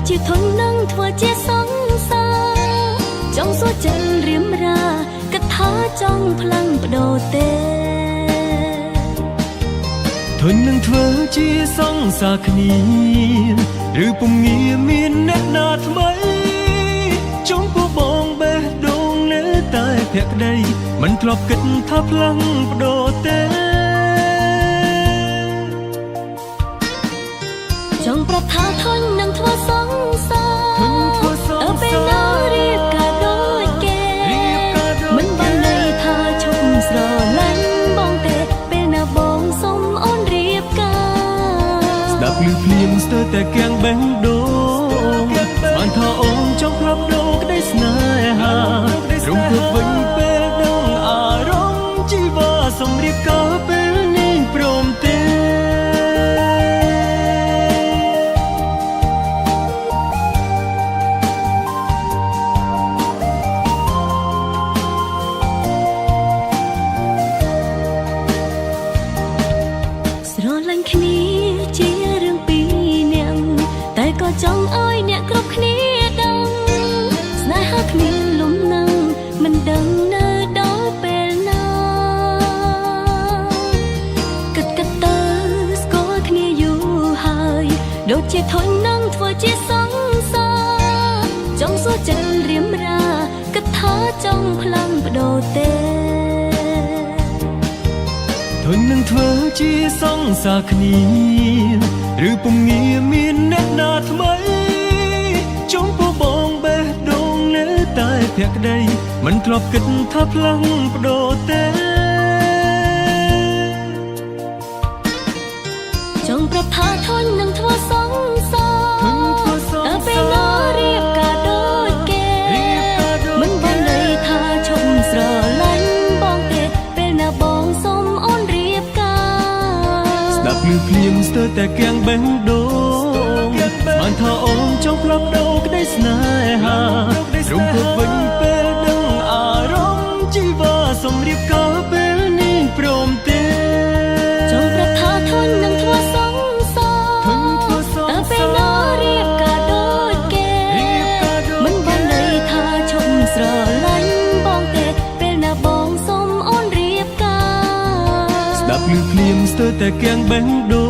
ជាធន់នឹងធ្វើជាសង្សារចង់សួរចិនរៀមរាគិតថាចង់ផ្លាំងបដូរទេធន់នឹងធ្វើជាសង្សារគ្នាឬពុំងាមានអ្នកណាថ្មីចង់ពោះបងបេះដូងនៅតែភក្តីមិនធ្លាប់គិតថាផ្លាំងបដូរទេចង់ប្រាប់ថាធន់នឹងធ្វើសង្សារពេលណារៀបការដូចគេមិនបានន័យថាឈប់ស្រឡាញ់បងទេពេលណាបងសុំអូនរៀបការស្ដាប់ឮភ្លៀងស្ទើរតែគាំងបេះដូងបានថាអូនចង់ផ្លាប់ដូរក្តីស្នេហារំភើបវិញពេលដឹងអារម្មណ៍ជីវ៉ាសុំរៀបការពេលនេះព្រមទេស្រឡាញ់គ្នាជារឿងពីរនាក់តែក៏ចង់ឲ្យអ្នកគ្រប់គ្នាដឹងស្នេហាគ្មានលំនឹងមិនដឹងនៅដល់ពេលណាគិតទៅស្គាល់គ្នាយូរហើយដូចជាធន់នឹងធ្វើជាសង្សារចង់សួរចិនរៀមរាគិតថាចង់ផ្លាំងបដូរទេធន់នឹងធ្វើជាសង្សារគ្នាឬពុំងាមានអ្នកណាថ្មីចង់ពោះបងបេះដូងនៅតែភក្តីមិនធ្លាប់គិតថាផ្លាំងបដូរទេចង់ប្រាប់ថាធន់នឹងធ្វើសង្សារតែពេលណារៀបការដូចគេមិនបានន័យថាឈប់ស្រឡាញ់បងទេពេលណាបងសុំអូនរៀបការស្ដាប់ឮភ្លៀងស្ទើរតែគាំងបេះដូងបានថាអូនចង់ផ្លាប់ដូរក្តីស្នេហារំភើបវិញពេលដឹងអារម្មណ៍ជីវ៉ាសុំរៀបការពេលនេះព្រមទេចង់ប្រាប់ថាធន់នឹងធ្វើសង្សារតែពេលណារៀបការដូចគេមិនបានន័យថាឈប់ស្រឡាញ់បងទេពេលណាបងសុំអូនរៀបការស្ដាប់ឮភ្លៀងស្ទើរតែគាំងបេះដូ